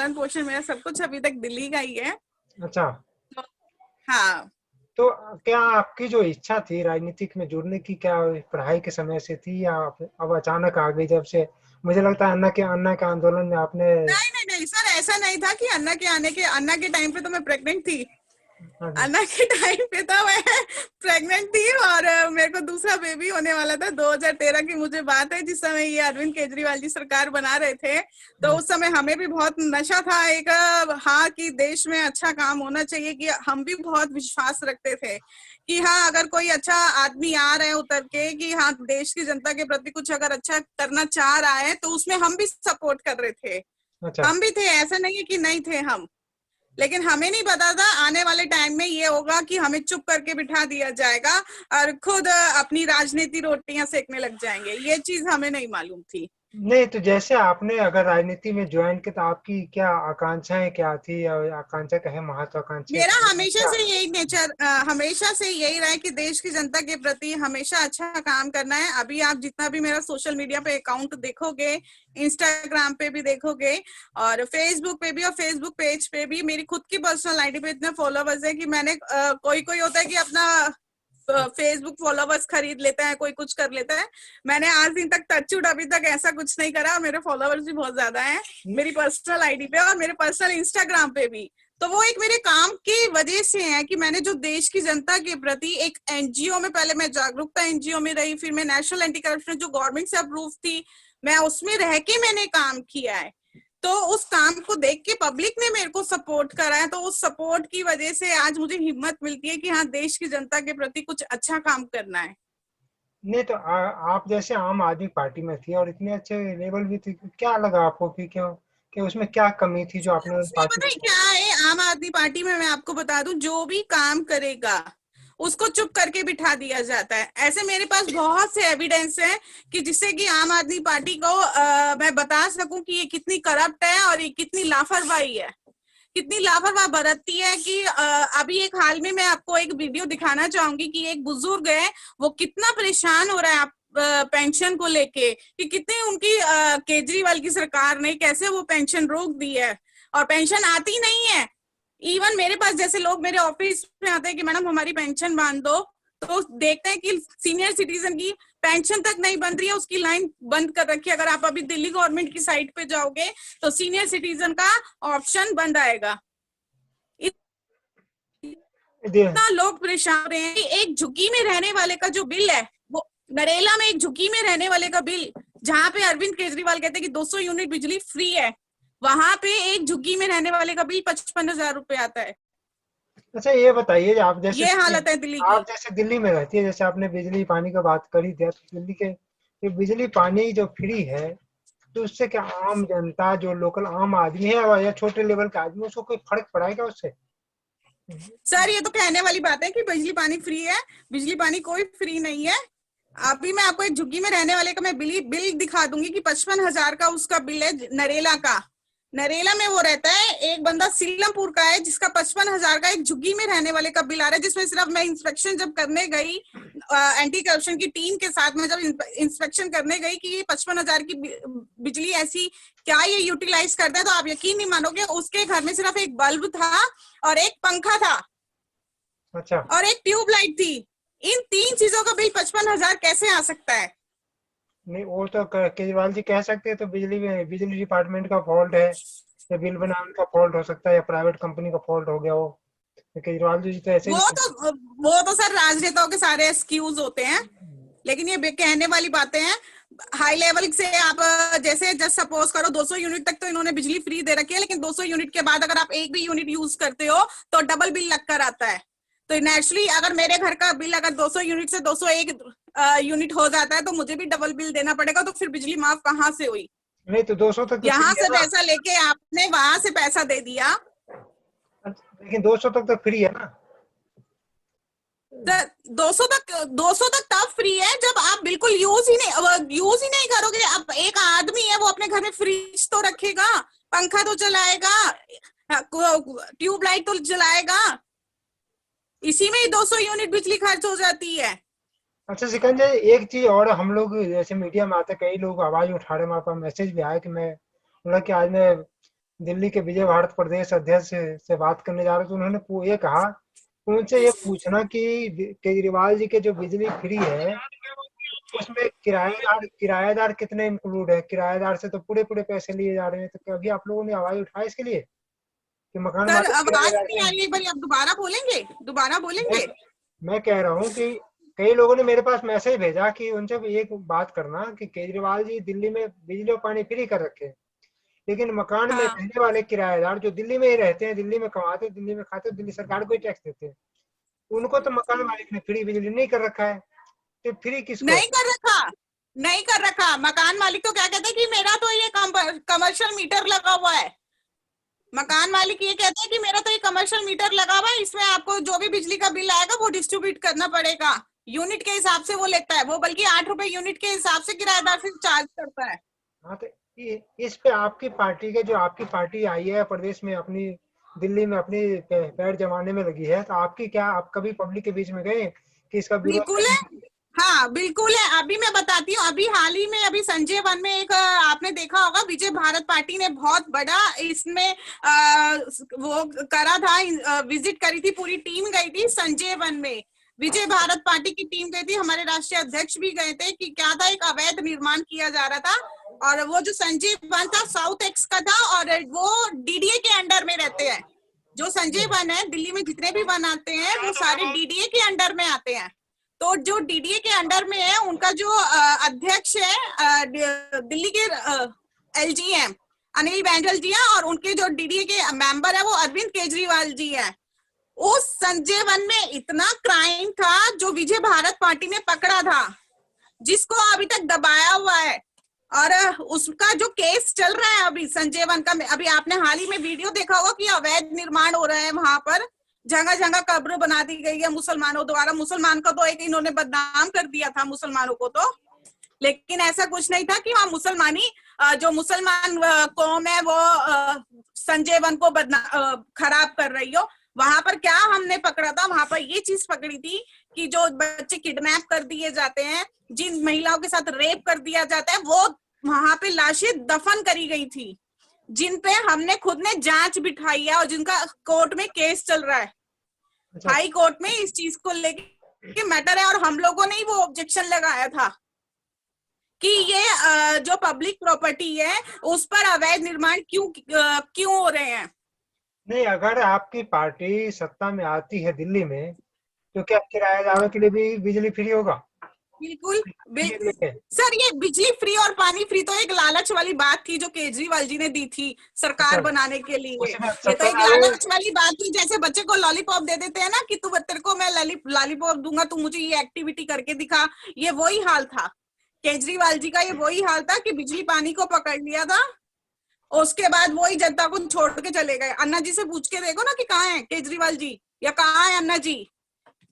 पालन पोषण मेरा सब कुछ अभी तक दिल्ली का ही है। अच्छा, तो हाँ। तो क्या आपकी जो इच्छा थी राजनीतिक में जुड़ने की, क्या पढ़ाई के समय से थी या अब अचानक आ गई जब से? मुझे लगता है अन्ना के आंदोलन में आपने। नहीं नहीं नहीं सर, ऐसा नहीं था कि अन्ना के टाइम पे तो मैं प्रेग्नेंट थी। हाँ जी। अन्ना के टाइम पे तो मैं प्रेग्नेंट थी और मेरे को दूसरा बेबी होने वाला था। 2013 की मुझे बात है, जिस समय ये अरविंद केजरीवाल जी सरकार बना रहे थे। तो हाँ। उस समय हमें भी बहुत नशा था एक, हाँ, कि देश में अच्छा काम होना चाहिए, कि हम भी बहुत विश्वास रखते थे कि हाँ, अगर कोई अच्छा आदमी आ रहा है उतर के, कि हाँ देश की जनता के प्रति कुछ अगर अच्छा करना चाह रहा है, तो उसमें हम भी सपोर्ट कर रहे थे। अच्छा। हम भी थे, ऐसा नहीं है कि नहीं थे हम। लेकिन हमें नहीं पता था आने वाले टाइम में ये होगा कि हमें चुप करके बिठा दिया जाएगा और खुद अपनी राजनीति रोटियां सेकने लग जाएंगे। ये चीज हमें नहीं मालूम थी। नहीं, तो जैसे आपने अगर राजनीति में ज्वाइन किया तो आपकी क्या आकांक्षाएं क्या थी, या आकांक्षा क्या है, महत्वाकांक्षाएं मेरा क्या है, हमेशा क्या? से यही नेचर, हमेशा से यही रहा है कि देश की जनता के प्रति हमेशा अच्छा काम करना है। अभी आप जितना भी मेरा सोशल मीडिया पे अकाउंट देखोगे, इंस्टाग्राम पे भी देखोगे और फेसबुक पे भी, और फेसबुक पेज पे भी मेरी खुद की पर्सनल आईडी पे इतने फॉलोवर्स है कि मैंने कोई कोई होता है कि अपना फेसबुक फॉलोवर्स खरीद लेता है, कोई कुछ कर लेता है। मैंने आज दिन तक टचवुड अभी तक ऐसा कुछ नहीं करा। मेरे फॉलोवर्स भी बहुत ज्यादा हैं मेरी पर्सनल आईडी पे और मेरे पर्सनल इंस्टाग्राम पे भी। तो वो एक मेरे काम की वजह से है कि मैंने जो देश की जनता के प्रति एक एनजीओ में, पहले मैं जागरूकता एनजीओ में रही, फिर मैं नेशनल एंटी करप्शन जो गवर्नमेंट से अप्रूव थी, मैं उसमें रह के मैंने काम किया है। तो उस काम को देख के पब्लिक ने मेरे को सपोर्ट करा है। तो उस सपोर्ट की वजह से आज मुझे हिम्मत मिलती है कि हाँ, देश की जनता के प्रति कुछ अच्छा काम करना है। नहीं, तो आप जैसे आम आदमी पार्टी में थी और इतने अच्छे लेवल भी थी, क्या लगा आपको कि क्यों, कि उसमें क्या कमी थी जो आपने उस उसमें पार्टी पता को है छोड़ा? क्या है, आम आदमी पार्टी में मैं आपको बता दूं, जो भी काम करेगा उसको चुप करके बिठा दिया जाता है। ऐसे मेरे पास बहुत से एविडेंस है कि जिससे कि आम आदमी पार्टी को मैं बता सकूं कि ये कितनी करप्ट है और ये कितनी लापरवाही है, कितनी लापरवाह बरतती है। कि अभी एक हाल में मैं आपको एक वीडियो दिखाना चाहूंगी कि एक बुजुर्ग है, वो कितना परेशान हो रहा है पेंशन को लेके, कि कितनी उनकी केजरीवाल की सरकार ने कैसे वो पेंशन रोक दी है और पेंशन आती नहीं है। इवन मेरे पास जैसे लोग मेरे ऑफिस में आते हैं कि मैडम हमारी पेंशन बांध दो, तो देखते हैं कि सीनियर सिटीजन की पेंशन तक नहीं बन रही है, उसकी लाइन बंद कर रखी है। अगर आप अभी दिल्ली गवर्नमेंट की साइट पे जाओगे तो सीनियर सिटीजन का ऑप्शन बंद आएगा। दे- इतना लोग परेशान हो रहे हैं कि एक झुग्गी में रहने वाले का जो बिल है, वो नरेला में एक झुग्गी में रहने वाले का बिल, जहां पे अरविंद केजरीवाल कहते हैं कि 200 यूनिट बिजली फ्री है, वहां पे एक झुग्गी में रहने वाले का बिल 55,000 रुपए आता है। अच्छा, ये बताइए, ये हालत है दिल्ली की। आप जैसे दिल्ली में रहती है, जैसे आपने बिजली पानी का बात करी दिया, तो दिल्ली के ये बिजली पानी जो फ्री है, तो उससे क्या आम जनता, जो लोकल आम आदमी है या छोटे लेवल का आदमी, उसको कोई फर्क पड़ेगा उससे? सर ये तो कहने वाली बात है कि बिजली पानी फ्री है। बिजली पानी कोई फ्री नहीं है। अभी मैं आपको एक झुग्गी में रहने वाले का मैं बिल दिखा दूंगी कि 55,000 का उसका बिल है नरेला का। नरेला में वो रहता है, एक बंदा सीलमपुर का है जिसका 55,000 का एक झुग्गी में रहने वाले का बिल आ रहा है, जिसमें सिर्फ मैं इंस्पेक्शन जब करने गई एंटी करप्शन की टीम के साथ में, जब इंस्पेक्शन करने गई कि ये 55,000 की बिजली ऐसी क्या ये यूटिलाइज करता है, तो आप यकीन नहीं मानोगे, उसके घर में सिर्फ एक बल्ब था और एक पंखा था अच्छा। और एक ट्यूबलाइट थी। इन 3 चीजों का बिल 55,000 कैसे आ सकता है? नहीं, वो तो केजरीवाल जी कह सकते हैं, तो बिजली डिपार्टमेंट का फॉल्ट है, या बिल बनाने का फॉल्ट हो सकता है, या प्राइवेट कंपनी का फॉल्ट हो गया हो। तो केजरीवाल जी तो ऐसे वो नहीं तो वो तो सर राजनेताओं के सारे एक्सक्यूज होते हैं, लेकिन ये कहने वाली बातें हैं। हाई लेवल से आप जैसे जस्ट सपोज करो 200 यूनिट तक तो इन्होंने बिजली फ्री दे रखी है, लेकिन 200 यूनिट के बाद अगर आप एक भी यूनिट यूज करते हो तो डबल बिल लग कर आता है। तो नेचुरली अगर मेरे घर का बिल अगर 200 यूनिट से 201 यूनिट हो जाता है तो मुझे भी डबल बिल देना पड़ेगा। तो फिर बिजली माफ कहाँ से हुई? नहीं, तो 200 तक तो फ्री यहाँ है से ना? पैसा लेके आपने वहां से पैसा दे दिया। लेकिन 200 तक तो फ्री है ना? 200 तक तब फ्री है जब आप बिल्कुल यूज ही नहीं करोगे। अब एक आदमी है, वो अपने घर में फ्रिज तो रखेगा, पंखा तो चलाएगा, ट्यूबलाइट तो जलाएगा, इसी में ही 200 यूनिट बिजली खर्च हो जाती है। अच्छा सिकंदर, एक चीज और, हम लोग जैसे मीडिया में आते, कई लोग आवाज उठा रहे हैं, हमारे पास मैसेज भी आया कि मैं, मतलब कि आज मैं दिल्ली के विजय भारत प्रदेश अध्यक्ष से बात करने जा रहे थे, तो उन्होंने ये कहा, उनसे ये पूछना कि केजरीवाल जी के जो बिजली फ्री है उसमें किराएदार कितने इंक्लूड है? किराएदार से तो पूरे पूरे पैसे लिए जा रहे हैं। तो कभी आप लोगों ने आवाज उठाई इसके लिए कि मकान सर मालिक आवाज किराएदार नहीं के? आ रही, एक बार आप दोबारा बोलेंगे, दोबारा मैं बोलेंगे? मैं कह रहा हूँ कि कई लोगों ने मेरे पास मैसेज भेजा कि उनसे एक बात करना कि केजरीवाल जी दिल्ली में बिजली और पानी फ्री कर रखे हैं, लेकिन मकान में हाँ, रहने वाले किराएदार जो दिल्ली में ही रहते हैं, दिल्ली में कमाते, दिल्ली में खाते, दिल्ली सरकार को ही टैक्स देते हैं, उनको तो मकान मालिक ने फ्री बिजली नहीं कर रखा है। तो फ्री किसको है? नहीं कर रखा, नहीं कर रखा। मकान मालिक तो क्या कहते हैं कि मेरा तो ये कमर्शियल मीटर लगा हुआ है। मकान मालिक ये कहते हैं कि मेरा तो ये कमर्शियल मीटर लगा हुआ है, इसमें आपको जो भी बिजली का बिल आएगा वो डिस्ट्रीब्यूट करना पड़ेगा, यूनिट के हिसाब से वो लेता है, वो बल्कि 8 रुपए यूनिट के हिसाब से किराएदार से चार्ज करता है। हाँ, तो इस पे आपकी पार्टी के, जो आपकी पार्टी आई है प्रदेश में, अपनी दिल्ली में अपनी पैर जमाने में लगी है, तो आपकी क्या, आप कभी पब्लिक के बीच में गए कि इसका विरोध बिल्कुल है, करें? हाँ बिल्कुल है। अभी मैं बताती हूँ, अभी हाल ही में अभी संजय वन में एक आपने देखा होगा, विजय भारत पार्टी ने बहुत बड़ा इसमें वो करा था, विजिट करी थी, पूरी टीम गई थी संजय वन में, विजय भारत पार्टी की टीम गई थी, हमारे राष्ट्रीय अध्यक्ष भी गए थे। कि क्या था, एक अवैध निर्माण किया जा रहा था, और वो जो संजय वन था साउथ एक्स का था, और वो डीडीए के अंडर में रहते हैं। जो संजय वन है, दिल्ली में जितने भी वन आते हैं वो सारे डीडीए के अंडर में आते हैं। तो जो डीडीए के अंडर में है, उनका जो अध्यक्ष है दिल्ली के एलजीएम अनिल बैंजल जी है, और उनके जो डीडीए के मेंबर है वो अरविंद केजरीवाल जी है। उस संजय वन में इतना क्राइम था जो विजय भारत पार्टी ने पकड़ा था, जिसको अभी तक दबाया हुआ है, और उसका जो केस चल रहा है अभी संजय वन का। अभी आपने हाल ही में वीडियो देखा होगा कि अवैध निर्माण हो रहा है वहां पर, जगह जगह कब्र बना दी गई है मुसलमानों द्वारा। मुसलमान को तो एक इन्होंने बदनाम कर दिया था, मुसलमानों को तो, लेकिन ऐसा कुछ नहीं था कि वहां मुसलमानी जो मुसलमान कौम है वो संजय वन को खराब कर रही हो। वहां पर क्या हमने पकड़ा था, वहां पर ये चीज पकड़ी थी कि जो बच्चे किडनैप कर दिए जाते हैं, जिन महिलाओं के साथ रेप कर दिया जाता है, वो वहां पे लाशें दफन करी गई थी, जिन पे हमने खुद ने जांच बिठाई है, और जिनका कोर्ट में केस चल रहा है, अच्छा, हाई कोर्ट में इस चीज को लेके मैटर है। और हम लोगों ने ही वो ऑब्जेक्शन लगाया था कि ये जो पब्लिक प्रॉपर्टी है उस पर अवैध निर्माण क्यों हो रहे हैं। नहीं, अगर आपकी पार्टी सत्ता में आती है दिल्ली में, तो क्या किराएदारों के लिए भी बिजली फ्री होगा? बिल्कुल, ये लेके सर ये बिजली फ्री और पानी फ्री तो एक लालच वाली बात थी जो केजरीवाल जी ने दी थी अच्छा, सरकार बनाने के लिए। उसमें ये तो सत्ता एक में आए। लालच वाली बात थी, जैसे बच्चे को लॉलीपॉप दे देते हैं ना कि तू, तेरे को मैं लॉलीपॉप दूंगा, तू मुझे ये एक्टिविटी करके दिखा। ये वही हाल था केजरीवाल जी का, ये वही हाल था कि बिजली पानी को पकड़ लिया था, उसके बाद वही जनता को छोड़ के चले गए। अन्ना जी से पूछ के देखो ना कि कहाँ है केजरीवाल जी, या कहाँ है अन्ना जी।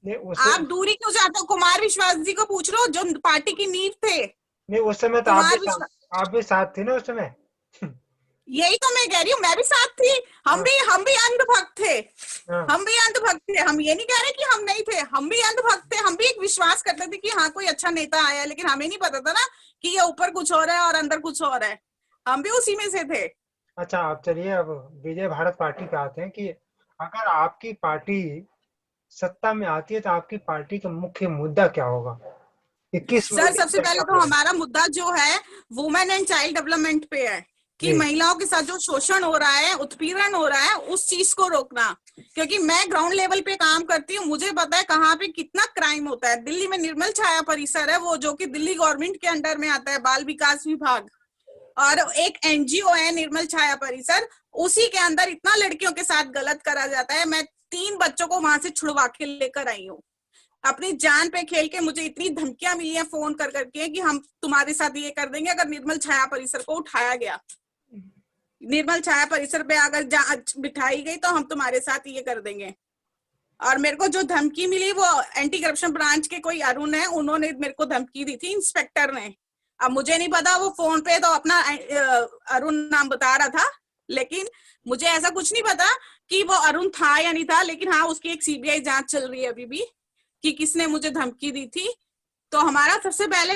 नहीं, उस आप दूरी क्यों चाहते हो? कुमार विश्वास जी को पूछ लो जो पार्टी की नींव थे। नहीं, उस समय तो कुमार विश्वास, आप भी साथ थे ना उस समय। यही तो मैं कह रही हूँ, मैं भी साथ थी। हाँ, हम भी अंधभक्त थे, हाँ, हम भी अंधभक्त थे। हम ये नहीं कह रहे कि हम नहीं थे, हम भी अंधभक्त थे। हम भी एक विश्वास करते थे कि हाँ कोई अच्छा नेता आया, लेकिन हमें नहीं पता था ना कि ये ऊपर कुछ और है और अंदर कुछ और है। हम भी उसी में से थे। अच्छा, आप चलिए अब विजय भारत पार्टी पे आते हैं कि अगर आपकी पार्टी सत्ता में आती है तो आपकी पार्टी का मुख्य मुद्दा क्या होगा? कि किस सर मुद्दे सबसे पे पहले चर्चा तो होगी? हमारा मुद्दा जो है वुमेन एंड चाइल्ड डेवलपमेंट पे है, कि जी। महिलाओं के साथ जो शोषण हो रहा है, उत्पीड़न हो रहा है, उस चीज को रोकना। क्योंकि मैं ग्राउंड लेवल पे काम करती हूँ, मुझे पता है कहाँ पे कितना क्राइम होता है। दिल्ली में निर्मल छाया परिसर है, वो जो कि दिल्ली गवर्नमेंट के अंडर में आता है, बाल विकास विभाग, और एक एनजीओ है निर्मल छाया परिसर, उसी के अंदर इतना लड़कियों के साथ गलत करा जाता है। मैं 3 बच्चों को वहां से छुड़वा के लेकर आई हूँ, अपनी जान पे खेल के। मुझे इतनी धमकियां मिली है फोन कर करके कि हम तुम्हारे साथ ये कर देंगे अगर निर्मल छाया परिसर को उठाया गया, निर्मल छाया परिसर पे अगर जांच बिठाई गई तो हम तुम्हारे साथ ये कर देंगे। और मेरे को जो धमकी मिली वो एंटी करप्शन ब्रांच के कोई अरुण है, उन्होंने मेरे को धमकी दी थी, इंस्पेक्टर ने। अब मुझे नहीं पता, वो फोन पे तो अपना अरुण नाम बता रहा था, लेकिन मुझे ऐसा कुछ नहीं पता कि वो अरुण था या नहीं था। लेकिन हाँ, उसकी एक सीबीआई जांच चल रही है अभी भी कि किसने मुझे धमकी दी थी। तो हमारा सबसे पहले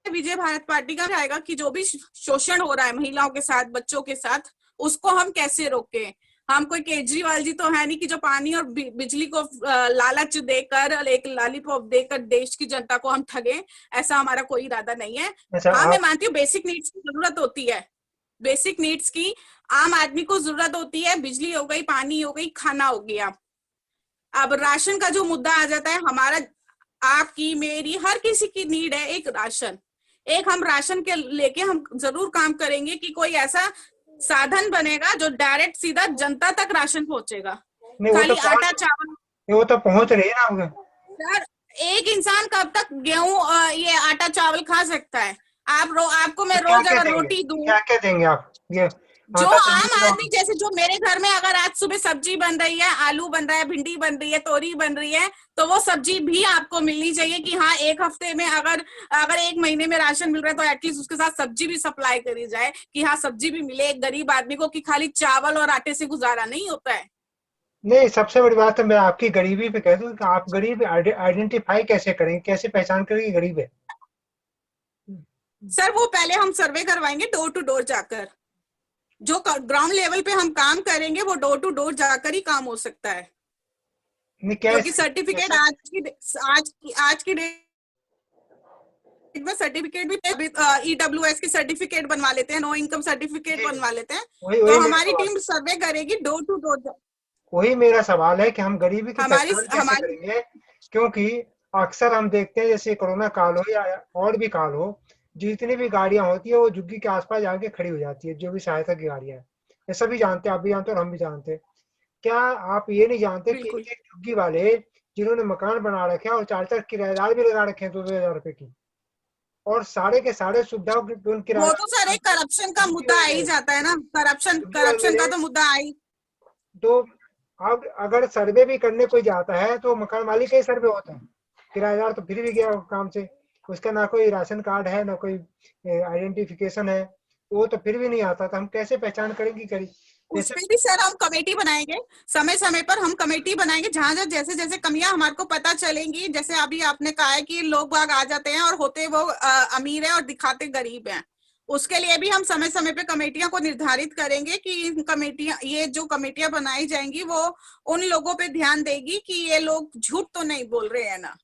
विजय भारत पार्टी का आएगा कि जो भी शोषण हो रहा है महिलाओं के साथ, बच्चों के साथ, उसको हम कैसे रोके। हम कोई केजरीवाल जी तो है नहीं कि जो पानी और बिजली को लालच देकर, एक लॉलीपॉप देकर देश की जनता को हम ठगे, ऐसा हमारा कोई इरादा नहीं है। अच्छा, हाँ, मैं मानती हूँ बेसिक नीड्स की जरूरत होती है, बेसिक नीड्स की आम आदमी को जरूरत होती है। बिजली हो गई, पानी हो गई, खाना हो गया। अब राशन का जो मुद्दा आ जाता है, हमारा, आपकी, मेरी, हर किसी की नीड है एक राशन। एक हम राशन के लेके हम जरूर काम करेंगे कि कोई ऐसा साधन बनेगा जो डायरेक्ट सीधा जनता तक राशन पहुंचेगा। नहीं वो तो खाली आटा चावल, वो तो पहुंच रही है ना आपके। सर एक इंसान कब तक गेहूं ये आटा चावल खा सकता है? आपको मैं तो क्या रोज क्या अगर देंगे, रोटी दूं, क्या क्या देंगे आप? ये जो आटा चाहिए आम तो आदमी, जैसे जो मेरे घर में अगर आज सुबह सब्जी बन रही है, आलू बन रहा है, भिंडी बन रही है, तोरी बन रही है, तो वो सब्जी भी आपको मिलनी चाहिए कि हाँ एक हफ्ते में, अगर अगर एक महीने में राशन मिल रहा है तो एटलीस्ट उसके साथ सब्जी भी सप्लाई करी जाए कि हाँ सब्जी भी मिले एक गरीब आदमी को, कि खाली चावल और आटे से गुजारा नहीं होता है। नहीं, सबसे बड़ी बात है मैं आपकी गरीबी पे कह दूं कि आप गरीब आइडेंटिफाई कैसे करेंगे, कैसे पहचान करेंगे गरीब है? सर वो पहले हम सर्वे करवाएंगे डोर टू डोर जाकर। जो ग्राउंड लेवल पे हम काम करेंगे वो डोर टू डोर जाकर ही काम हो सकता है, नहीं क्योंकि कैसे सर्टिफिकेट कैसे? आज की डेट में सर्टिफिकेट भी, ईडब्ल्यूएस की सर्टिफिकेट बनवा लेते हैं, नो इनकम सर्टिफिकेट जी जी, बनवा लेते हैं। वही तो वही मेरा हमारी सवाल टीम सर्वे करेगी डोर टू डोर। वही मेरा सवाल है कि हम गरीबी की हमारी पहचान कैसे हमारी करेंगे? क्योंकि अक्सर हम देखते हैं जैसे कोरोना काल हो या और भी काल हो, जितनी भी गाड़ियां होती है वो झुग्गी के आसपास जाके खड़ी हो जाती है, जो भी सहायता की गाड़ियां हैं। ये सभी जानते हैं, आप भी जानते हैं और हम भी जानते हैं। क्या आप ये नहीं जानते कि बिल्कुल, एक एक झुग्गी वाले जिन्होंने मकान बना रखे हैं और चार चार किराएदार भी लगा रखे हैं 2-2 हजार रुपए की, और सारे के सारे सुविधाओं की उन वो किराएदार तो सर एक करप्शन का झुग्गी मुद्दा आ वाले ले ही रहे हैं, जाता है ना, करप्शन झुग्गी वाले ले करप्शन रहे का हैं। तो मुद्दा आई। तो अब अगर सर्वे भी करने कोई जाता है तो मकान मालिक का ही सर्वे होता है, किराएदार तो फिर भी गया काम से, उसका ना कोई राशन कार्ड है ना कोई आइडेंटिफिकेशन है, तो वो तो फिर भी नहीं आता, तो हम कैसे पहचान करेंगे करी उस जैसे? पे भी सर हम कमेटी बनाएंगे, समय समय पर हम कमेटी बनाएंगे, जहां जहां जैसे जैसे कमियां हमारे को पता चलेंगी। जैसे अभी आपने कहा है कि लोग बाग आ जाते हैं और होते वो अमीर है और दिखाते गरीब हैं, उसके लिए भी हम समय समय पे कमेटियां को निर्धारित करेंगे कि इन कमेटियां, ये जो कमेटियां बनाई जाएंगी वो उन लोगों पे ध्यान देगी कि ये लोग झूठ तो नहीं बोल रहे हैं ना।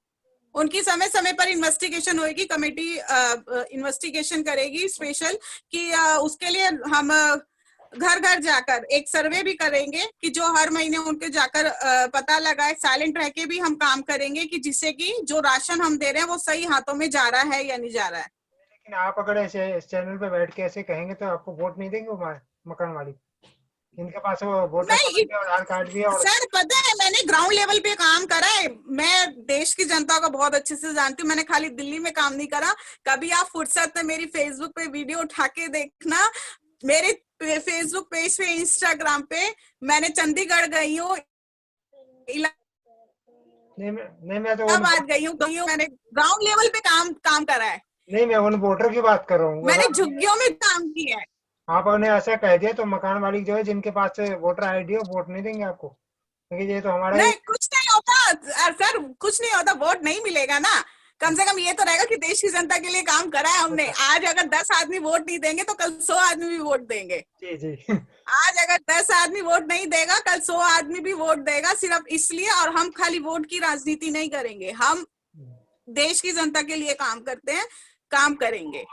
उनकी समय समय पर इन्वेस्टिगेशन होगी, कमेटी इन्वेस्टिगेशन करेगी स्पेशल, कि उसके लिए हम घर घर जाकर एक सर्वे भी करेंगे कि जो हर महीने उनके जाकर पता लगाए, साइलेंट रह के भी हम काम करेंगे कि जिससे कि जो राशन हम दे रहे हैं वो सही हाथों में जा रहा है या नहीं जा रहा है। लेकिन आप अगर ऐसे इस चैनल पे बैठ के ऐसे कहेंगे तो आपको वोट नहीं देंगे वो मकान मालिक, इनके पास वो वोटर कार्ड नहीं भी है और आधार कार्ड भी है और सर, पता है मैंने ग्राउंड लेवल पे काम करा है, मैं देश की जनता को बहुत अच्छे से जानती हूँ। मैंने खाली दिल्ली में काम नहीं करा। कभी आप फुर्सत में मेरी फेसबुक पे वीडियो उठा के देखना, मेरे फेसबुक पेज पे, इंस्टाग्राम पे, मैंने चंडीगढ़ गई हूँ, नहीं मैं तो इलाहाबाद गई हूँ, मैंने ग्राउंड लेवल पे काम काम करा है, नहीं, मैं उन वोटर की बात कर रहा हूँ। मैंने अगर झुग्गियों में काम किया है। आपने ऐसा कह दिया तो मकान मालिक जो है जिनके पास वोटर आईडी है वोट नहीं देंगे आपको, क्योंकि ये तो हमारा ही। नहीं कुछ नहीं होता सर, कुछ नहीं होता, वोट नहीं मिलेगा ना। कम से कम ये तो रहेगा कि देश की जनता के लिए काम करा है हमने। अच्छा, आज अगर 10 आदमी वोट नहीं देंगे तो कल 100 आदमी भी वोट देंगे। जी जी। आज अगर 10 आदमी वोट नहीं देगा, कल 100 आदमी भी वोट देगा, सिर्फ इसलिए। और हम खाली वोट की राजनीति नहीं करेंगे, हम देश की जनता के लिए काम करते हैं, काम करेंगे।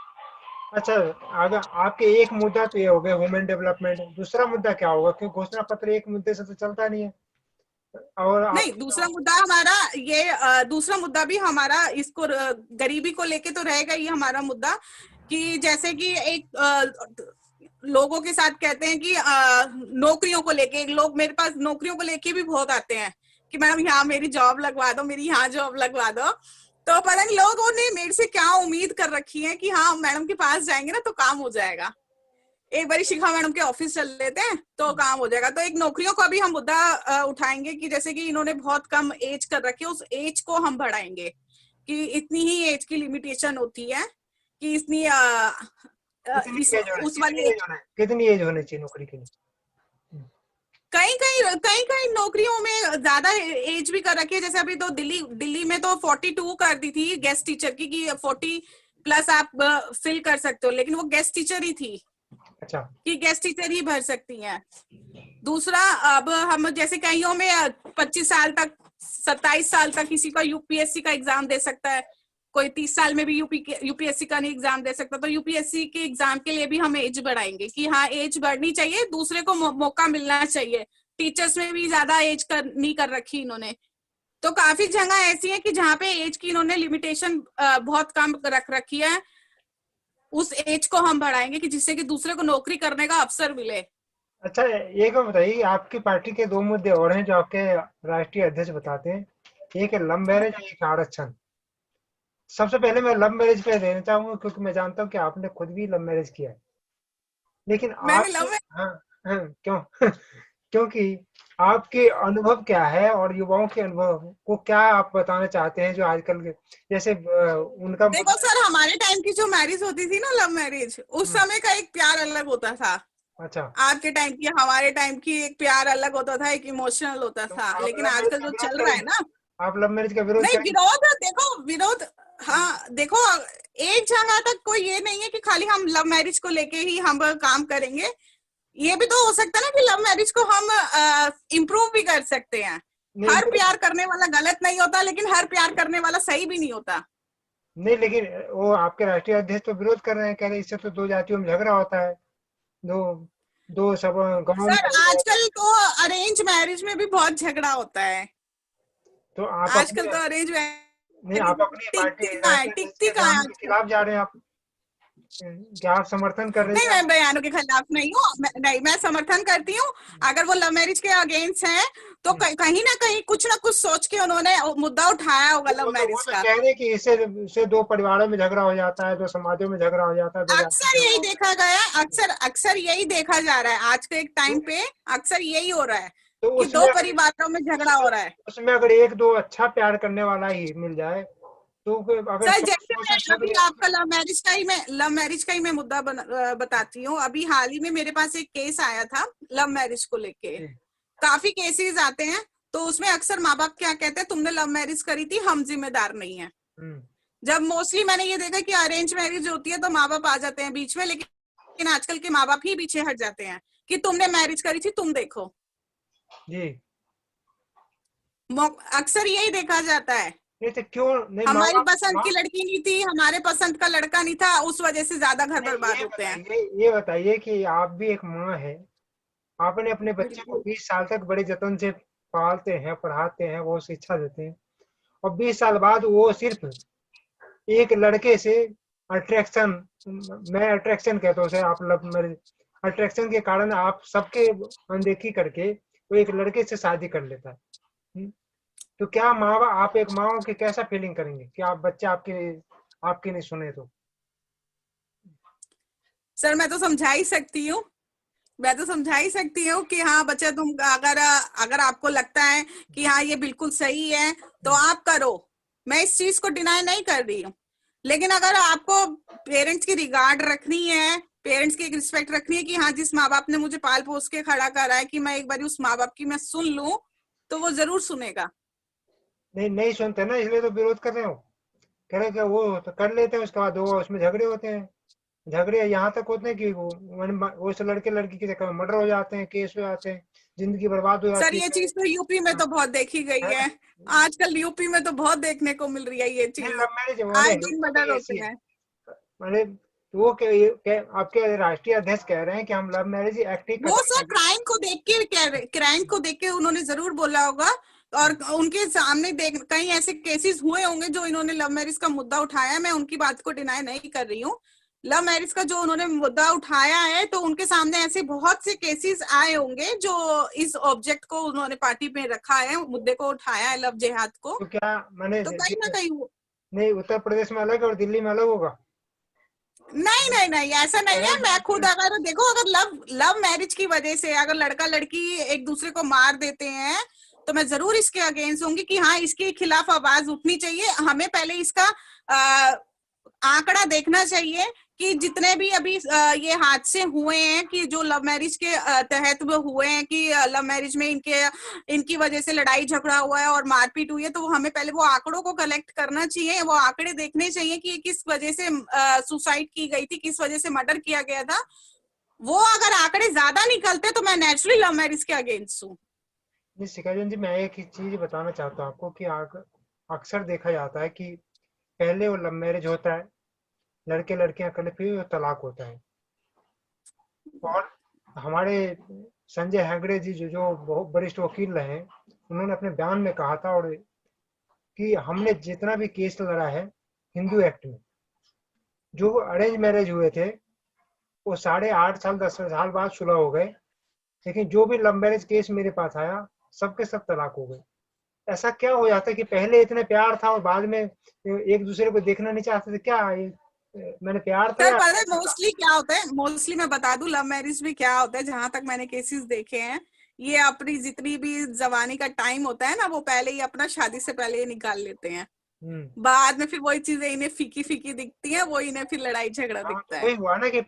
अच्छा, अगर आपके एक मुद्दा तो ये हो गया ह्यूमन डेवलपमेंट, दूसरा मुद्दा क्या होगा? क्योंकि घोषणा पत्र एक मुद्दे से तो चलता नहीं है, और नहीं, आपकी दूसरा जो मुद्दा हमारा ये दूसरा मुद्दा भी हमारा इसको गरीबी को लेके तो रहेगा ये हमारा मुद्दा, कि जैसे कि एक लोगों के साथ कहते हैं कि नौकरियों को लेके, लोग मेरे पास नौकरियों को लेके भी बहुत आते हैं कि मैडम यहाँ मेरी जॉब लगवा दो, मेरी यहाँ जॉब लगवा दो। तो पता नहीं लोगों ने मेरे से क्या उम्मीद कर रखी है कि हाँ मैडम के पास जाएंगे ना तो काम हो जाएगा, एक बारी शिखा मैडम के ऑफिस चल लेते हैं तो काम हो जाएगा। तो एक नौकरियों का भी हम मुद्दा उठाएंगे कि जैसे कि इन्होंने बहुत कम एज कर रखी है, उस एज को हम बढ़ाएंगे कि इतनी ही एज की लिमिटेशन होती है, कि इतनी उस वाली एज। कितनी एज होनी चाहिए नौकरी के लिए? कई नौकरियों में ज्यादा एज भी कर रखी है। जैसे अभी तो दिल्ली में तो 42 कर दी थी गेस्ट टीचर की, कि 40 प्लस आप फिल कर सकते हो, लेकिन वो गेस्ट टीचर ही थी। अच्छा। कि गेस्ट टीचर ही भर सकती हैं। दूसरा, अब हम जैसे कईयों में 25 साल तक, 27 साल तक किसी का यूपीएससी का एग्जाम दे सकता है, कोई 30 साल में भी यूपीएससी का नहीं एग्जाम दे सकता। तो यूपीएससी के एग्जाम के लिए भी हम एज बढ़ाएंगे कि हाँ, एज बढ़नी चाहिए, दूसरे को मौका मिलना चाहिए। टीचर्स में भी ज्यादा एज नहीं कर रखी इन्होंने। तो काफी जगह ऐसी है कि जहाँ पे एज की इन्होंने लिमिटेशन बहुत कम रख रखी है। उस एज को हम बढ़ाएंगे कि जिससे कि दूसरे को नौकरी करने का अवसर मिले। अच्छा, एक बात बताइए, आपकी पार्टी के 2 मुद्दे और हैं जो आपके राष्ट्रीय अध्यक्ष बताते हैं। एक है लव मैरिज और एक है आरक्षण। सबसे पहले मैं लव मैरिज पे देना चाहूंगा, क्योंकि मैं जानता हूँ कि आपने खुद भी लव मैरिज किया है। लेकिन मैंने आपके, लव में हाँ, हाँ, क्यों? क्योंकि आपके अनुभव क्या है और युवाओं के अनुभव को क्या आप बताना चाहते हैं जो आजकल के, जैसे उनका देखो सर, हमारे टाइम की जो मैरिज होती थी ना, लव मैरिज, उस हम्म, समय का एक प्यार अलग होता था। अच्छा। आपके टाइम की, हमारे टाइम की एक प्यार अलग होता था, एक इमोशनल होता तो था। आप लेकिन लव मैरिज आजकल का जो विरोध चल रहा है करेंगे? ना, आप लव मैरिज का विरोध नहीं करेंगे? विरोध, देखो विरोध, हाँ देखो, एक जगह तक कोई ये नहीं है कि खाली हम लव मैरिज को लेके ही हम काम करेंगे। ये भी तो हो सकता है ना कि लव मैरिज को हम इम्प्रूव भी कर सकते हैं। नहीं, हर प्यार करने वाला गलत नहीं होता, लेकिन हर प्यार करने वाला सही भी नहीं होता। नहीं, लेकिन वो आपके राष्ट्रीय अध्यक्ष तो विरोध कर रहे हैं, कह रहे हैं इससे तो दो जातियों में झगड़ा होता है, दो दो सब गांव में सर झगड़ा होता है। आजकल तो अरेंज मैरिज में भी बहुत झगड़ा होता है। तो आप आजकल अपने, तो अरेंज नहीं, मैरिज आप अपनी पार्टी टिकती कहाँ है, राष्ट्रीय अध्यक्ष टिकती के कहाँ है बयानों के आजकल। खिलाफ जा रहे हैं आप? क्या आप समर्थन कर रहे नहीं, हैं? मैं बयानों के खिलाफ नहीं हूँ, नहीं, मैं समर्थन करती हूँ। अगर वो लव मैरिज के अगेंस्ट हैं, तो कहीं ना कहीं कुछ ना कुछ सोच के उन्होंने मुद्दा उठाया होगा लव वो मैरिज तो का। कह रहे हैं कि इससे दो परिवारों में झगड़ा हो जाता है, दो समाजों में झगड़ा हो जाता है, दो जातियों अक्सर में झगड़ा यही हो देखा गया, अक्सर अक्सर यही देखा जा रहा है आज के एक जाता टाइम है। पे। अक्सर यही हो रहा है तो कि उसमें दो अगर परिवारों में झगड़ा हो उसमें रहा है। उसमें अगर एक दो अच्छा प्यार करने वाला ही मिल जाए, तो अगर सर सौ जैसे सौ मैं से सौ अभी आपका लव मैरिज का ही मैं मुद्दा बताती हूँ। अभी हाल ही में मेरे पास एक केस आया था लव मैरिज को लेके। जी। काफी केसेस आते हैं, तो उसमें अक्सर माँ बाप क्या कहते हैं, तुमने लव मैरिज करी थी, हम जिम्मेदार नहीं है। हम्म। जब मोस्टली मैंने ये देखा कि अरेंज मैरिज होती है तो माँ बाप आ जाते हैं बीच में, लेकिन आजकल के माँ बाप ही पीछे हट जाते हैं कि तुमने मैरिज करी थी, तुम देखो। जी। अक्सर यही देखा जाता है। नहीं तो क्यों नहीं, माँ हमारी बाप पसंद की लड़की नहीं थी, हमारे पसंद का लड़का नहीं था, उस वजह से ज्यादा घर नहीं, बर्बाद होते हैं। ये बताइए कि आप भी एक माँ है, आपने अपने बच्चे को बिल्कुल। 20 साल तक बड़े जतन से पालते हैं, पढ़ाते हैं, वो शिक्षा देते हैं, और 20 साल बाद वो सिर्फ एक लड़के से अट्रैक्शन, मैं अट्रैक्शन कहता हूँ उसे, आप लव मैरिज, अट्रैक्शन के कारण आप सबके अनदेखी करके वो एक लड़के से शादी कर लेता है। हम्म? तो क्या माँ बाप, आप एक माँ हो के कैसा फीलिंग करेंगे कि आप बच्चे आपकी नहीं सुने तो? सर मैं तो समझा ही सकती हूँ, मैं तो समझा ही सकती हूँ कि हाँ बच्चा, तुम अगर अगर आपको लगता है कि हाँ ये बिल्कुल सही है तो हम्म, आप करो। मैं इस चीज को डिनाई नहीं कर रही हूँ। लेकिन अगर आपको पेरेंट्स की रिगार्ड रखनी है, पेरेंट्स की एक रिस्पेक्ट रखनी है कि हाँ, जिस माँ बाप ने मुझे पाल पोस के खड़ा करा है, कि मैं एक बार उस माँ बाप की मैं सुन लूं, तो वो जरूर सुनेगा। नहीं, नहीं सुनते ना, इसलिए तो विरोध कर रहे हो। कह रहे हैं कि वो तो कर लेते हैं, उसके बाद वो उसमें झगड़े होते हैं। झगड़े यहाँ तक होते हैं कि वो उस लड़के लड़की के चक्कर में मर्डर हो जाते हैं, केस हो जाते हैं, जिंदगी बर्बाद हो सर जाती ये है। चीज तो यूपी में तो बहुत देखी गई है ना? है। आजकल यूपी में तो बहुत देखने को मिल रही है ये नहीं, चीज। लव मैरिज मैंने आए दिन हिंसा मर्डर भी होते ऐसी है। हैं। मैंने वो आपके राष्ट्रीय अध्यक्ष कह रहे हैं कि हम लव मैरिज एक्ट ही वो खत्म सर कर दें। क्राइम को देख के कह रहे, क्राइम को देख के उन्होंने जरूर बोला होगा। और उनके सामने देख कई ऐसे केसेस हुए होंगे जो इन्होंने लव मैरिज का मुद्दा उठाया है। मैं उनकी बात को डिनाई नहीं कर रही हूँ। लव मैरिज का जो उन्होंने मुद्दा उठाया है, तो उनके सामने ऐसे बहुत से केसेस आए होंगे जो इस ऑब्जेक्ट को उन्होंने पार्टी में रखा है, मुद्दे को उठाया है, लव जिहाद को। तो क्या मैंने तो कहीं ना कहीं नहीं, उत्तर प्रदेश में अलग और दिल्ली में अलग होगा? नहीं नहीं नहीं, ऐसा नहीं है। मैं खुद, नहीं, अगर देखो, अगर लव लव मैरिज की वजह से अगर लड़का लड़की एक दूसरे को मार देते हैं, तो मैं जरूर इसके अगेंस्ट होंगी कि हाँ, इसके खिलाफ आवाज उठनी चाहिए। हमें पहले इसका आंकड़ा देखना चाहिए कि जितने भी अभी ये हादसे हुए हैं कि जो लव मैरिज के तहत वो हुए हैं कि लव मैरिज में इनकी वजह से लड़ाई झगड़ा हुआ है और मारपीट हुई है, तो हमें पहले वो आंकड़ों को कलेक्ट करना चाहिए, वो आंकड़े देखने चाहिए कि किस वजह से सुसाइड की गई थी, किस वजह से मर्डर किया गया था। वो अगर आंकड़े ज्यादा निकलते तो मैं नेचुरली लव मैरिज के अगेंस्ट हूँ। जी शिखाजन जी, मैं एक चीज बताना चाहता हूँ आपको कि अक्सर देखा जाता है कि पहले वो लव मैरिज होता है, लड़के लड़कियां कल फिर वो तलाक होता है। और हमारे संजय हेगड़े जी जो बहुत वरिष्ठ वकील रहे, उन्होंने अपने बयान में कहा था और कि हमने जितना भी केस लड़ा है हिंदू एक्ट में, जो अरेंज मैरिज हुए थे वो 8.5 साल 10 साल बाद सुलह हो गए, लेकिन जो भी लव मैरिज केस मेरे पास आया सबके सब तलाक हो गए। ऐसा क्या हो जाता है कि पहले इतने प्यार था और बाद में एक दूसरे को देखना नहीं चाहते थे? क्या मैंने प्यार था सर या पता है मोस्टली क्या होता है, मोस्टली मैं बता दूं लव मैरिज में क्या होता है, जहां तक मैंने केसेस देखे हैं, ये अपनी जितनी भी जवानी का टाइम होता है ना, वो पहले ही अपना शादी से पहले ही निकाल लेते हैं। बाद में फिर वही चीजें इन्हें फीकी फीकी दिखती है, वो इन्हें फिर लड़ाई झगड़ा हाँ, दिखता तो है। वही हुआ ना कि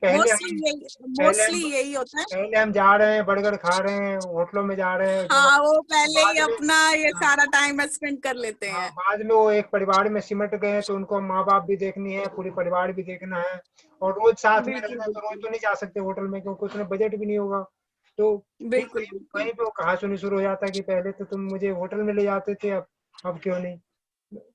मोस्टली यही होता है। पहले हम जा रहे हैं, बर्गर खा रहे हैं, होटलों में जा रहे हैं, हाँ, वो पहले ही बाद में अपना ये हाँ, सारा टाइम स्पेंड कर लेते हाँ, हैं। बाद में वो एक परिवार में सिमट गए तो उनको माँ बाप भी देखनी है, पूरी परिवार भी देखना है, और रोज साथ में बिल्कुल रहना है, तो रोज बिल्कुल तो नहीं जा सकते होटल में क्योंकि उतना बजट भी नहीं होगा। तो फिर बिल्कुल बिल्कुल वहीं पे वो कहा सुनी शुरू हो जाता है कि पहले तो तुम मुझे होटल में ले जाते थे, अब क्यों नहीं?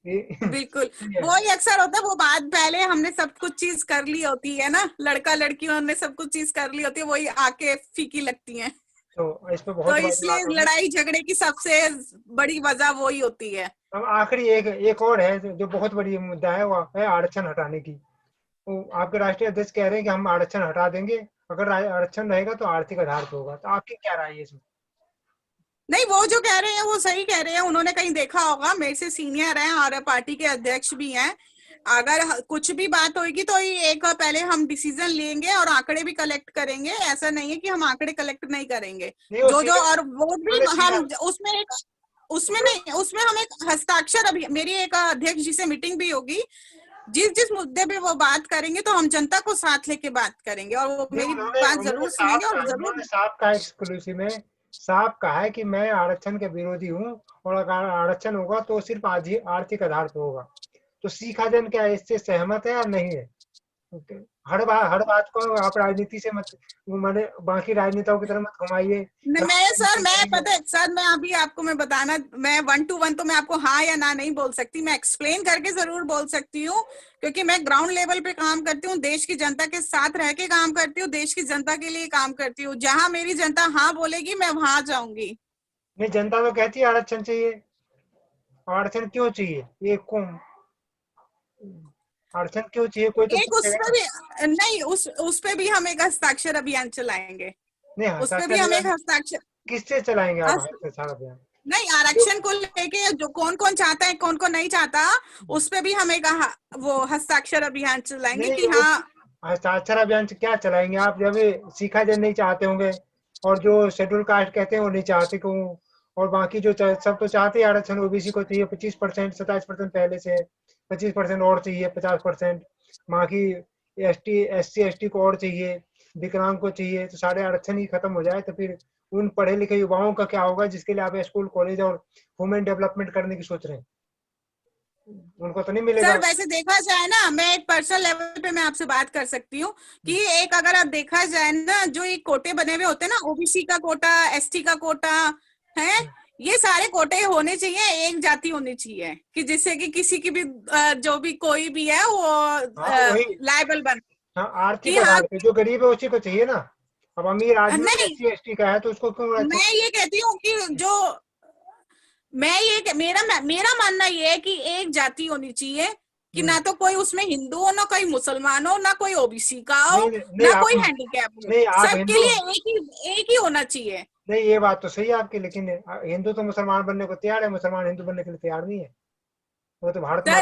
ये बिल्कुल। ये है। वो ही अक्सर होता है, वो बात पहले हमने सब कुछ चीज कर ली होती है ना, लड़का लड़की उन्होंने सब कुछ चीज कर ली होती है, वही आके फीकी लगती है। तो इस पे तो बहुत बड़ी इसलिए बात होगी। लड़ाई झगड़े की सबसे बड़ी वजह वही होती है। अब आखिरी एक और है जो बहुत बड़ी मुद्दा है, वो है आरक्षण हटाने की। तो आपके राष्ट्रीय अध्यक्ष कह रहे हैं कि हम आरक्षण हटा देंगे, अगर आरक्षण रहेगा तो आर्थिक आधार पे होगा। तो आपकी क्या राय है इसमें? नहीं, वो जो कह रहे हैं वो सही कह रहे हैं, उन्होंने कहीं देखा होगा, मेरे से सीनियर हैं और पार्टी के अध्यक्ष भी हैं। अगर कुछ भी बात होगी तो ये एक पहले हम डिसीजन लेंगे और आंकड़े भी कलेक्ट करेंगे, ऐसा नहीं है कि हम आंकड़े कलेक्ट नहीं करेंगे। नहीं वो जो जो सीधा, और वोट भी उन्होंने सीधा, हम उसमें एक, उसमें उन्होंने नहीं, उसमें हम एक हस्ताक्षर, अभी मेरी एक अध्यक्ष जी से मीटिंग भी होगी, जिस जिस मुद्दे पे वो बात करेंगे तो हम जनता को साथ लेके बात करेंगे और वो नहीं मेरी उन्होंने बात उन्होंने जरूर सुनेंगे और उन्होंने जरूर। साफ कहा एक्सक्लूसिव में, साफ कहा है कि मैं आरक्षण के विरोधी हूँ, और अगर आरक्षण होगा तो सिर्फ आर्थिक आधार पे होगा। तो शिखा जन क्या इससे सहमत है या नहीं है? ओके। हर बात को आप राजनीति से मत, मैंने बाकी राजनेताओं की तरह मत घुमाइए। मैं सर, राजनीति मैं करिए। पता है सर, मैं अभी आपको मैं बताना, मैं 1 to 1 तो मैं आपको हाँ या ना नहीं बोल सकती, मैं एक्सप्लेन करके जरूर बोल सकती हूँ, क्योंकि मैं ग्राउंड लेवल पे काम करती हूँ, देश की जनता के साथ रह के काम करती हूँ, देश की जनता के लिए काम करती हूँ, जहां मेरी जनता हाँ बोलेगी मैं वहां जाऊंगी। नहीं, जनता तो कहती है आरक्षण चाहिए। आरक्षण क्यों चाहिए? ये कौन आरक्षण क्यों चाहिए? कोई तो एक उस पूछेगा पे ना। भी नहीं, उस पे भी हम एक हस्ताक्षर अभियान चलाएंगे। नहीं, उस पे भी हस्ताक्षर हम एक अभियान हस्ताक्षर किससे चलाएंगे आप? हस्त, हस्ताक्षर अभियान नहीं, जो आरक्षण को लेके जो कौन कौन चाहता है कौन कौन नहीं चाहता, उस पे भी हम एक वो हस्ताक्षर अभियान चलाएंगे नहीं, कि वो हाँ। हस्ताक्षर अभियान से क्या चलाएंगे आप, जब ये शिखा जन नहीं चाहते होंगे, और जो शेड्यूल कास्ट कहते हैं वो नहीं चाहते क्यों? और बाकी जो सब तो चाहते हैं आरक्षण, ओबीसी को चाहिए 25%, 27% पहले से, 25% और चाहिए, 50%। बाकी SC ST को और चाहिए, विकलांग को चाहिए, तो सारे आरक्षण ही खत्म हो जाए तो फिर उन पढ़े लिखे युवाओं का क्या होगा जिसके लिए आप स्कूल कॉलेज और वुमेन डेवलपमेंट करने की सोच रहे हैं? उनको तो नहीं मिलेगा। सर वैसे देखा जाए ना, मैं एक पर्सनल लेवल पे मैं आपसे बात कर सकती हूँ कि एक अगर आप देखा जाए ना, जो एक कोटे बने हुए होते हैं ना, ओबीसी का कोटा, एसटी का कोटा है, ये सारे कोटे होने चाहिए, एक जाति होनी चाहिए कि जिससे कि किसी की भी जो भी कोई भी है वो हाँ तो वही, लायबल बन हाँ, आर्थिक कि हाँ। आधार पे जो गरीब है उसी को चाहिए ना। अब अमीर आदमी नहीं, SC ST का है तो उसको क्यों अच्छा? मैं ये कहती हूँ कि जो मेरा मानना ये है कि एक जाति होनी चाहिए, कि ना तो कोई उसमें हिंदू हो, ना कोई मुसलमान हो, ना कोई ओबीसी का हो, नहीं नहीं ना आप, कोई हैंडीकैप हो, नहीं आप सबके हिंदू, लिए एक ही होना चाहिए। नहीं ये बात तो सही है आपकी, लेकिन हिंदू तो मुसलमान बनने को तैयार है, मुसलमान हिंदू बनने के लिए तैयार नहीं है। वो तो भारत सर माता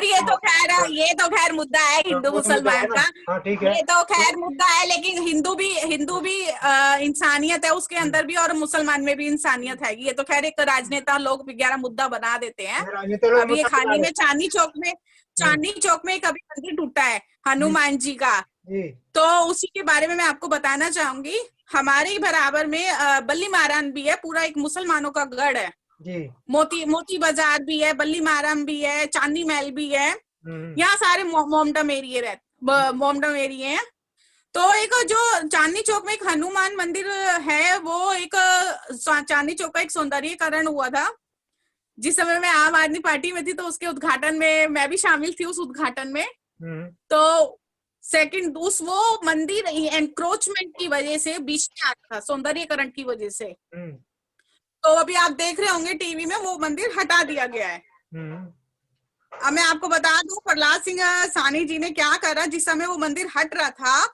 का, ये तो खैर मुद्दा है हिंदू वो तो मुद्दा है मुसलमान ना। का, हाँ ठीक है। ये तो तो खैर मुद्दा है, लेकिन हिंदू भी इंसानियत है उसके अंदर भी, और मुसलमान में भी इंसानियत है, ये तो खैर एक राजनेता लोग 11 मुद्दा बना देते हैं। राजनीति लोग अभी मुद्दा एक हाल बना ही में रहे। चांदनी चौक में एक अभी मंदिर टूटा है हम्म, हनुमान जी का, जी तो उसी के बारे में मैं आपको बताना चाहूंगी। हमारे ही बराबर में बल्ली मारान भी है, पूरा एक मुसलमानों का गढ़ है। जी। मोती मोती बाजार भी है, बल्ली माराम भी है, चांदी महल भी है। हम्म। यहाँ सारे मोमडम एरिए मोमडम एरिए हैं। तो एक जो चांदनी चौक में एक हनुमान मंदिर है, वो एक चांदनी चौक का एक सौंदर्यीकरण हुआ था जिस समय मैं आम आदमी पार्टी में थी, तो उसके उद्घाटन में मैं भी शामिल थी, उस उद्घाटन में। हम्म। तो सेकंड उस वो मंदिर एंक्रोचमेंट की वजह से बीच में आता था, सौंदर्यीकरण की वजह से। हम्म। तो अभी आप देख रहे होंगे टीवी में, वो मंदिर हटा दिया गया है। हम्म। अब मैं आपको बता दूं प्रहलाद सिंह सानी जी ने क्या करा जिस समय वो मंदिर हट रहा था।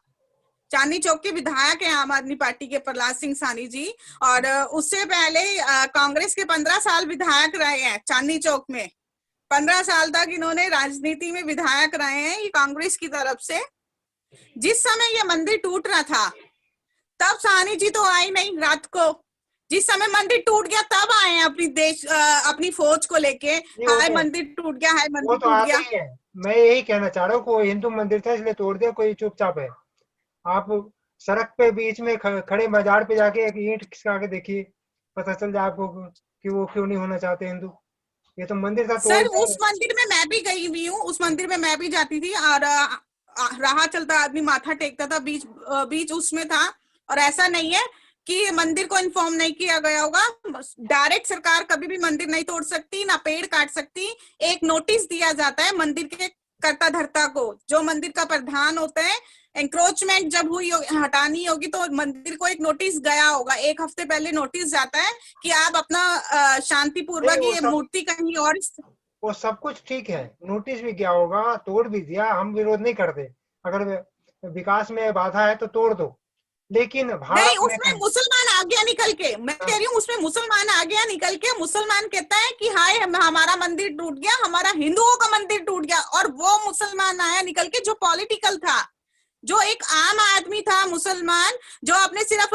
चांदनी चौक के विधायक हैं आम आदमी पार्टी के प्रहलाद सिंह सानी जी, और उससे पहले कांग्रेस के 15 साल विधायक रहे हैं चांदनी चौक में। 15 साल तक इन्होंने राजनीति में विधायक रहे हैं, ये कांग्रेस की तरफ से। जिस समय ये मंदिर टूट रहा था तब सानी जी तो आई नहीं रात को। जिस समय मंदिर टूट गया तब आए हैं अपनी फौज को लेके, नहीं हाय मंदिर टूट गया, हाय वो मंदिर तो टूट आते गया। ही है। मैं यही कहना चाह रहा हूँ, कोई हिंदू मंदिर था इसलिए तोड़ दिया, कोई चुपचाप है। आप सड़क पे बीच में खड़े बाजार पे जाके एक ईंट खिसका के देखिए, पता चल जाए आपको कि वो क्यों नहीं होना चाहते हिंदू। ये तो मंदिर था, तोड़ सर दिया। उस मंदिर में मैं भी गई हुई हूँ, उस मंदिर में मैं भी जाती थी, और राह चलता आदमी माथा टेकता था, बीच बीच उसमें था। और ऐसा नहीं है कि मंदिर को इन्फॉर्म नहीं किया गया होगा। डायरेक्ट सरकार कभी भी मंदिर नहीं तोड़ सकती, ना पेड़ काट सकती। एक नोटिस दिया जाता है मंदिर के कर्ता धर्ता को, जो मंदिर का प्रधान होता है। एंक्रोचमेंट जब हुई हटानी होगी तो मंदिर को एक नोटिस गया होगा, एक हफ्ते पहले नोटिस जाता है कि आप अपना नहीं शांतिपूर्वक वो ये सब, मूर्ति कहीं और। वो सब कुछ ठीक है, नोटिस भी गया होगा, तोड़ भी दिया, हम विरोध नहीं करते। अगर विकास में बाधा है तो तोड़ दो, लेकिन भाड़ नहीं, अपने उसमें मुसलमान आ गया निकल के, मैं कह रही हूँ उसमें मुसलमान आ गया निकल के। मुसलमान कहता है कि हाय हमारा मंदिर टूट गया, हमारा हिंदुओं का मंदिर टूट गया। और वो मुसलमान आया निकल के जो पॉलिटिकल था, जो एक आम आदमी था मुसलमान, जो अपने सिर्फ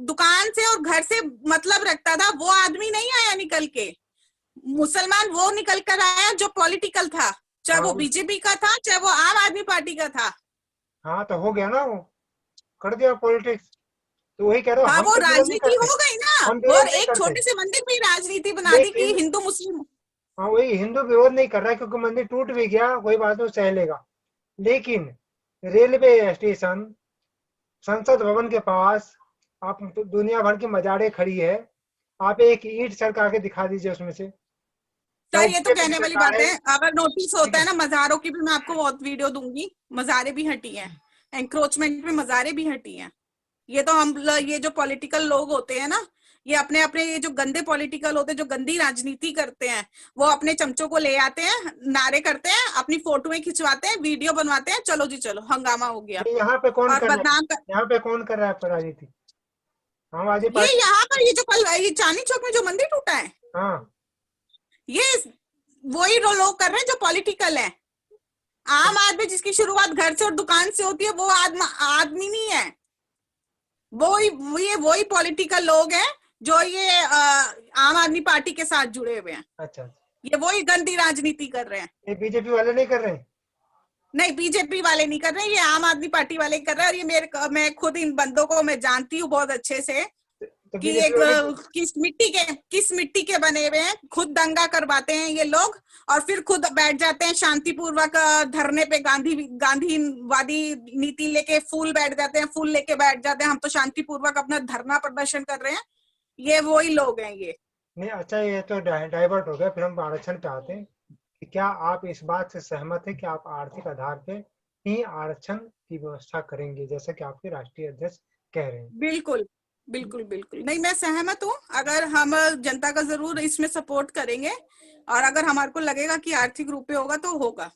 दुकान से और घर से मतलब रखता था, वो आदमी नहीं आया निकल के। मुसलमान वो निकल कर आया जो पॉलिटिकल था, चाहे हाँ वो बीजेपी का था, चाहे वो आम आदमी पार्टी का था। हाँ, तो हो गया ना, वो कर दिया पॉलिटिक्स। तो वही कह रहा हूँ, हाँ, हम वो तो विरोध नहीं राजनीति करते। हो गई ना। हम वो विरोध नहीं एक करते, छोटे से मंदिर में राजनीति बना दी कि लेकिन हिंदू मुस्लिम। हाँ वही, हिंदू विरोध नहीं कर रहा है क्योंकि मंदिर टूट भी गया, कोई बात नहीं, सह लेगा। लेकिन रेलवे स्टेशन, संसद भवन के पास आप तो दुनिया भर की मजारें खड़ी है, आप एक ईंट सरका के दिखा दीजिए उसमें से। चाहे सर ये तो बीजेपी की कहने वाली सरकार बात है, है, अगर नोटिस ठीक होता है। है ना मजारों की भी, मैं आपको बहुत वीडियो दूंगी। मजारे भी हटी हैं, एंक्रोचमेंट में मजारे भी हटी हैं। ये तो ये जो पॉलिटिकल लोग होते हैं ना, ये अपने अपने ये जो गंदे पॉलिटिकल होते हैं, जो गंदी राजनीति करते हैं, वो अपने चमचों को ले आते हैं, नारे करते हैं, अपनी फोटोएं खिंचवाते हैं, वीडियो बनवाते हैं, चलो जी चलो हंगामा हो गया, ये यहाँ पे कौन और कर रहा है, बदनाम कर। यहाँ पे कौन कर रहा है राजनीति? हम आदमी ये पार्टी। यहाँ पर ये जो कल ये चांदनी चौक में जो मंदिर टूटा है, हाँ ये वही लोग कर रहे हैं जो पॉलिटिकल है। आम आदमी जिसकी शुरुआत घर से और दुकान से होती है, वो आदमी नहीं है। वही पॉलिटिकल लोग हैं जो ये आम आदमी पार्टी के साथ जुड़े हुए हैं। अच्छा अच्छा। ये वही गंदी राजनीति कर रहे हैं। ये बीजेपी वाले नहीं कर रहे हैं? नहीं, बीजेपी वाले नहीं कर रहे, ये आम आदमी पार्टी वाले कर रहे हैं। और ये मैं खुद इन बंदों को मैं जानती हूँ बहुत अच्छे से तो कि बीजेपी एक वाले किस मिट्टी के बने हुए हैं। खुद दंगा करवाते हैं ये लोग, और फिर खुद बैठ जाते हैं शांतिपूर्वक धरने पे, गांधीवादी नीति लेके फूल बैठ जाते हैं, फूल लेके बैठ जाते हैं, हम तो शांतिपूर्वक अपना धरना प्रदर्शन कर रहे हैं। ये वही लोग हैं ये। नहीं। अच्छा, ये तो डाइवर्ट हो गया, फिर हम आरक्षण पे आते हैं कि क्या आप इस बात से सहमत है कि आप आर्थिक आधार पे ही आरक्षण की व्यवस्था करेंगे, जैसा कि आपके राष्ट्रीय अध्यक्ष कह रहे हैं? बिल्कुल बिल्कुल बिल्कुल, नहीं मैं सहमत हूँ। अगर हम जनता का जरूर इसमें सपोर्ट करेंगे, और अगर हमारे को लगेगा कि आर्थिक रूप पे होगा तो होगा।